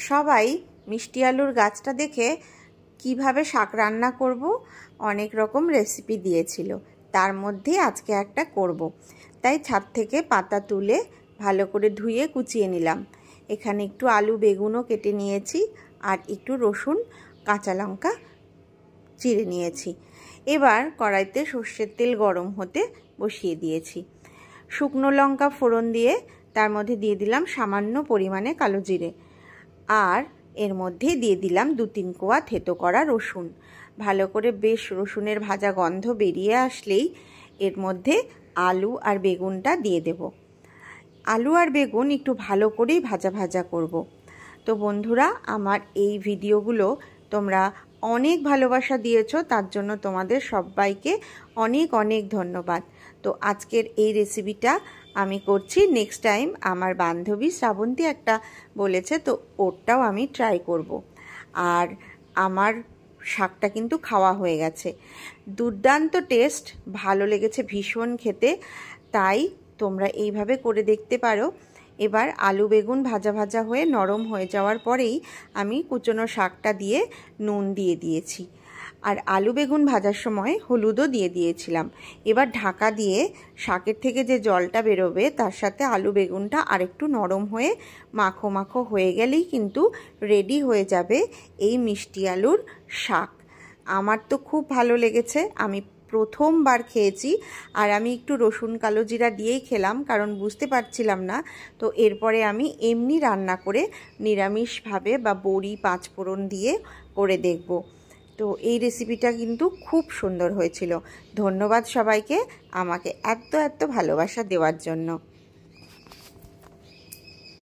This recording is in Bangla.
সবাই মিষ্টি আলুর গাছটা দেখে কিভাবে শাক রান্না করব অনেক রকম রেসিপি দিয়েছিল, তার মধ্যে আজকে একটা করব। তাই ছাদ থেকে পাতা তুলে ভালো করে ধুয়ে কুচিয়ে নিলাম। এখানে একটু আলু বেগুনও কেটে নিয়েছি আর একটু রসুন কাঁচা লঙ্কা চিড়ে নিয়েছি। এবার কড়াইতে সর্ষের তেল গরম হতে বসিয়ে দিয়েছি। শুকনো লঙ্কা ফোড়ন দিয়ে তার মধ্যে দিয়ে দিলাম সামান্য পরিমাণে কালো জিরে, আর এর মধ্যে দিয়ে দিলাম 2-3 কোয়া থেতো করা রসুন। ভালো করে বেশ রসুনের ভাজা গন্ধ বেরিয়ে আসলেই এর মধ্যে আলু আর বেগুনটা দিয়ে দেব। আলু আর বেগুন একটু ভালো করেই ভাজা ভাজা করব। তো বন্ধুরা, আমার এই ভিডিওগুলো তোমরা অনেক ভালোবাসা দিয়েছো, তার জন্য তোমাদের সবাইকে অনেক অনেক ধন্যবাদ। তো আজকের এই রেসিপিটা আমি করছি। নেক্সট টাইম আমার বান্ধবী শ্রাবন্তী একটা বলেছে, তো ওরটাও আমি ট্রাই করব। আর আমার শাকটা কিন্তু খাওয়া হয়ে গেছে, দুর্দান্ত টেস্ট, ভালো লেগেছে ভীষণ খেতে। তাই তোমরা এইভাবে করে দেখতে পারো। এবার আলু বেগুন ভাজা ভাজা হয়ে নরম হয়ে যাওয়ার পরেই আমি কুচনো শাকটা দিয়ে নুন দিয়ে দিয়েছি, আর আলু বেগুন ভাজার সময় হলুদও দিয়ে দিয়েছিলাম। এবার ঢাকা দিয়ে শাকের থেকে যে জলটা বেরোবে তার সাথে আলু বেগুনটা আরেকটু নরম হয়ে মাখো মাখো হয়ে গেলেই কিন্তু রেডি হয়ে যাবে এই মিষ্টি আলুর শাক। আমার তো খুব ভালো লেগেছে, আমি প্রথমবার খেয়েছি। আর আমি একটু রসুন কালো জিরা দিয়েই খেলাম, কারণ বুঝতে পারছিলাম না। তো এরপরে আমি এমনি রান্না করে নিরামিষভাবে বা বড়ি পাঁচফোড়ন দিয়ে করে দেখব। তো এই রেসিপিটা কিন্তু খুব সুন্দর হয়েছিল। ধন্যবাদ সবাইকে আমাকে এত ভালোবাসা দেওয়ার জন্য।